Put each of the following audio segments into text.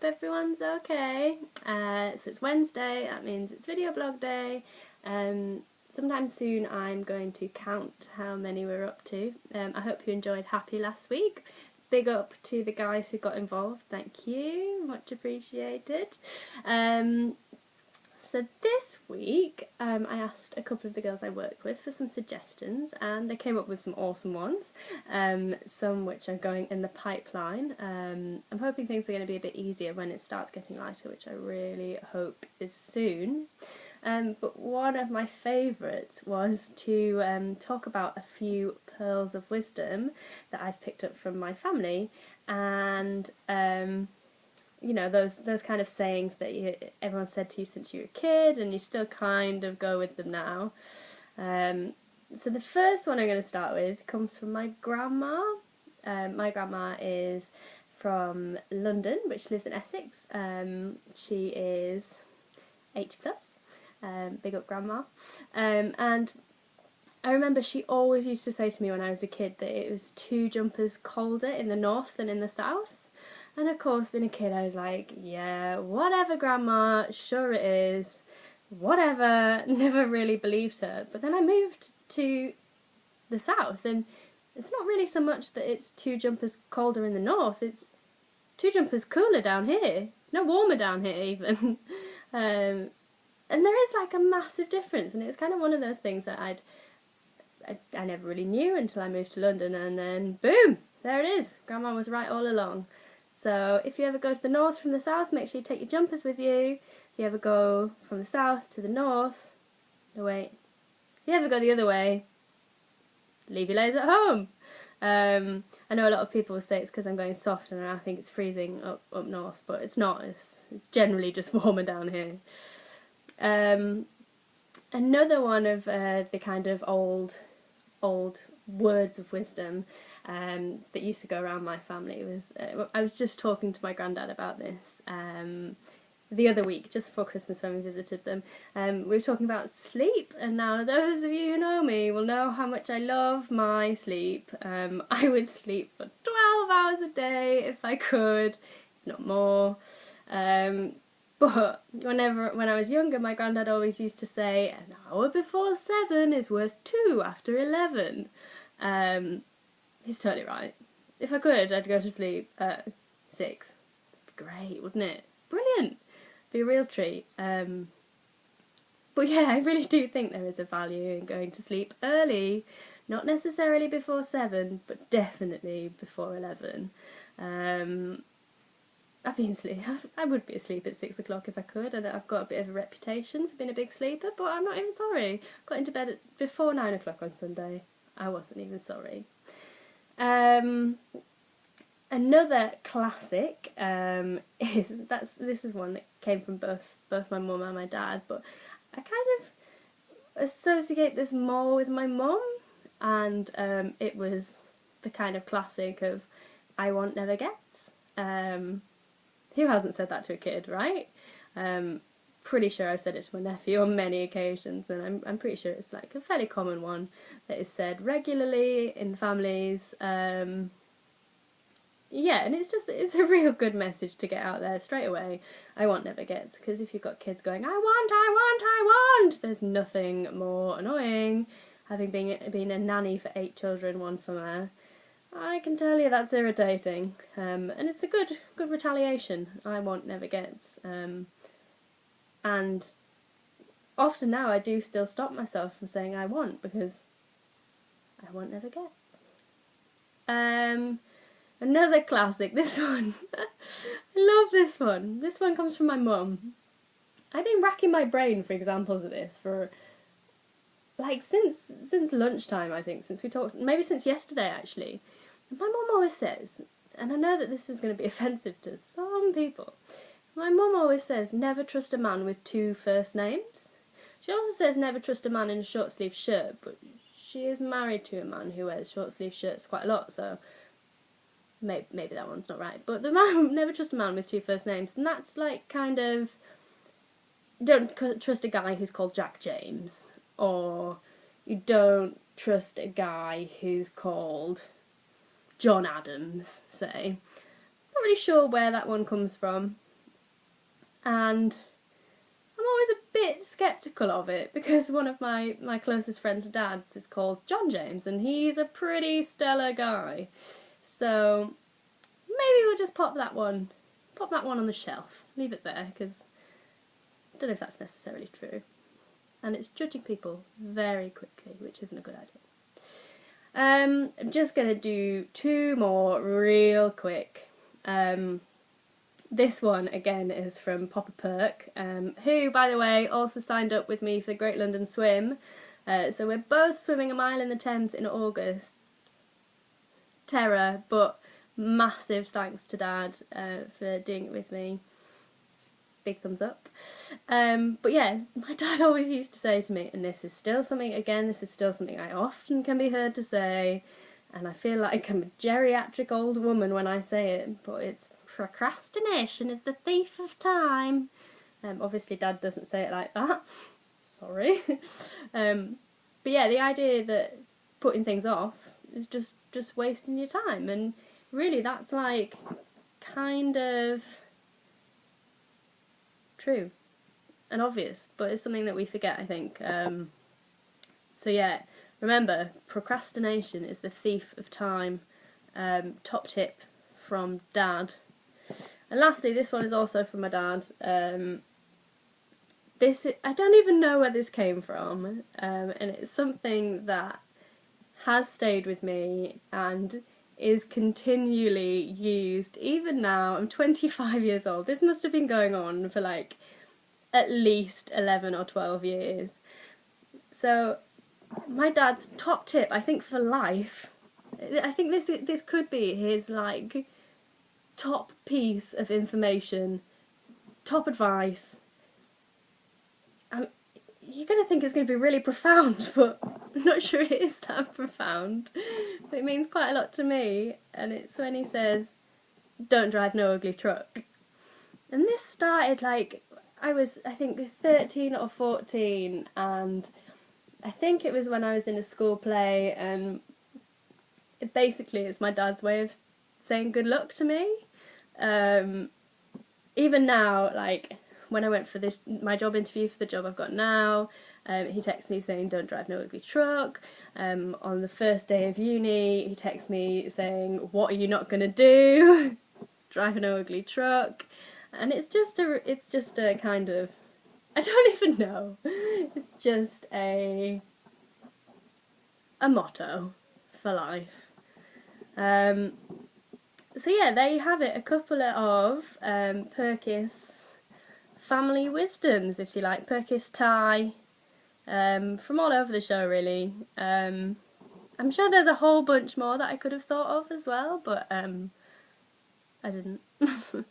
hope everyone's okay. So it's Wednesday, that means it's video blog day. Sometime soon I'm going to count how many we're up to. I hope you enjoyed Happy last week. Big up to the guys who got involved, thank you, much appreciated. So this week I asked a couple of the girls I work with for some suggestions, and they came up with some awesome ones, some which are going in the pipeline. I'm hoping things are going to be a bit easier when it starts getting lighter, which I really hope is soon. But one of my favourites was to talk about a few pearls of wisdom that I've picked up from my family, and you know, those kind of sayings that everyone said to you since you were a kid, and you still kind of go with them now. So the first one I'm going to start with comes from my grandma. My grandma is from London, which lives in Essex. She is 80 plus. Big up grandma. And I remember she always used to say to me when I was a kid that it was 2 jumpers colder in the north than in the south. And of course, being a kid, I was like, yeah, whatever grandma, sure it is, whatever, never really believed her. But then I moved to the south, and it's not really so much that it's 2 jumpers colder in the north, it's 2 jumpers cooler down here, no warmer down here even. And there is like a massive difference, and it's kind of one of those things that I never really knew until I moved to London, and then boom, there it is, grandma was right all along. So if you ever go to the north from the south, make sure you take your jumpers with you. If you ever go from the south to the north, no wait, if you ever go the other way, leave your layers at home. I know a lot of people will say it's because I'm going soft and I think it's freezing up north, but it's not, it's generally just warmer down here. Another one of the kind of old words of wisdom that used to go around my family was, I was just talking to my granddad about this the other week, just before Christmas when we visited them. We were talking about sleep, and now those of you who know me will know how much I love my sleep. I would sleep for 12 hours a day if I could, if not more. But when I was younger, my granddad always used to say, an hour before 7 is worth 2 after 11. He's totally right. If I could, I'd go to sleep at 6. It'd be great, wouldn't it? Brilliant. Be a real treat. But yeah, I really do think there is a value in going to sleep early. Not necessarily before 7, but definitely before 11. I would be asleep at 6 o'clock if I could, and I've got a bit of a reputation for being a big sleeper, but I'm not even sorry. Got into bed before 9 o'clock on Sunday. I wasn't even sorry. Another classic this is one that came from both my mum and my dad, but I kind of associate this more with my mum, and it was the kind of classic of I want never gets. Who hasn't said that to a kid, right? Pretty sure I've said it to my nephew on many occasions, and I'm pretty sure it's like a fairly common one that is said regularly in families. Yeah, and it's a real good message to get out there straight away. I want never gets, because if you've got kids going, I want, there's nothing more annoying. Having been a nanny for 8 children one summer, I can tell you that's irritating, and it's a good retaliation. I want never gets, and often now I do still stop myself from saying I want, because I want never gets. Another classic, this one, I love this one. This one comes from my mum. I've been racking my brain for examples of this for like since lunchtime, I think, since we talked, maybe since yesterday actually. My mum always says, and I know that this is going to be offensive to some people, my mum always says never trust a man with 2 first names. She also says never trust a man in a short sleeve shirt, but she is married to a man who wears short sleeve shirts quite a lot, so maybe that one's not right. But the man, never trust a man with 2 first names, and that's like kind of, you don't trust a guy who's called Jack James, or you don't trust a guy who's called John Adams, say. Not really sure where that one comes from. and I'm always a bit sceptical of it because one of my closest friends' dads is called John James and he's a pretty stellar guy. So maybe we'll just pop that one on the shelf, leave it there, because I don't know if that's necessarily true. And it's judging people very quickly, which isn't a good idea. I'm just going to do 2 more real quick. This one, again, is from Papa Perk, who, by the way, also signed up with me for the Great London Swim. So we're both swimming a mile in the Thames in August. Terror, but massive thanks to Dad for doing it with me. Big thumbs up. But yeah, my dad always used to say to me, and this is still something I often can be heard to say, and I feel like I'm a geriatric old woman when I say it, but it's procrastination is the thief of time. Obviously Dad doesn't say it like that. Sorry. But yeah, the idea that putting things off is just wasting your time, and really that's like kind of true and obvious, but it's something that we forget, I think. So yeah, remember, procrastination is the thief of time. Top tip from Dad. And lastly, this one is also from my dad. I don't even know where this came from, and it's something that has stayed with me and is continually used even now. I'm 25 years old. This must have been going on for like at least 11 or 12 years. So my dad's top tip, I think, for life, I think this could be his like top piece of information, top advice. You're going to think it's going to be really profound, but I'm not sure it is that profound. But it means quite a lot to me, and it's when he says, "Don't drive no ugly truck." And this started like, I was, I think, 13 or 14, and I think it was when I was in a school play, and basically it's my dad's way of saying good luck to me. Even now, like, when I went for my job interview for the job I've got now, he texts me saying, "Don't drive no ugly truck." On the first day of uni, he texts me saying, "What are you not going to do? Drive no ugly truck." And it's just a kind of, I don't even know, it's just a motto for life. So yeah, there you have it, a couple of Perkis family wisdoms, if you like, Perkis tie, from all over the show really. I'm sure there's a whole bunch more that I could have thought of as well, but I didn't. But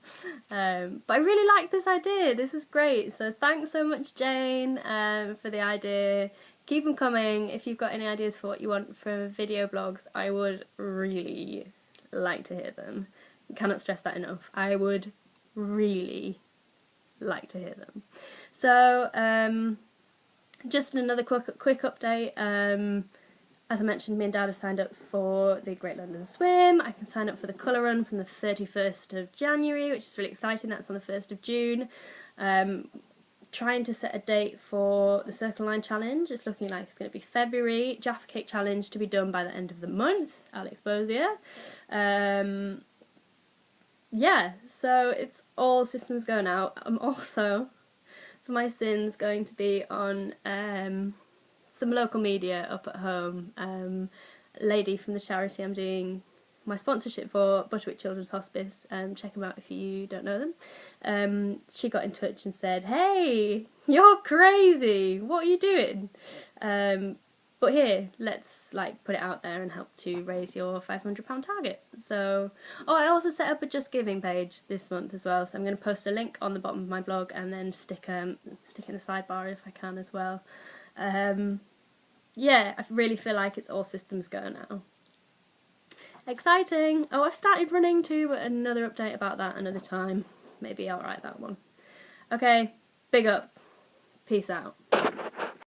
I really like this idea, this is great, so thanks so much Jane for the idea. Keep them coming. If you've got any ideas for what you want for video blogs, I would really like to hear them. Cannot stress that enough. I would really like to hear them. So just another quick update. As I mentioned, me and Dad have signed up for the Great London Swim. I can sign up for the colour run from the 31st of January, which is really exciting. That's on the 1st of June. Trying to set a date for the Circle Line Challenge. It's looking like it's going to be February. Jaffa Cake Challenge to be done by the end of the month. I'll expose you. Yeah, so it's all systems go now. I'm also, for my sins, going to be on some local media up at home. A lady from the charity I'm doing my sponsorship for, Butterwick Children's Hospice, check them out if you don't know them. She got in touch and said, "Hey, you're crazy, what are you doing? But here, let's like put it out there and help to raise your £500 target." So, oh, I also set up a Just Giving page this month as well, so I'm going to post a link on the bottom of my blog and then stick in the sidebar if I can as well. Yeah, I really feel like it's all systems go now. Exciting! Oh, I've started running too, but another update about that another time. Maybe I'll write that one. Okay, big up. Peace out.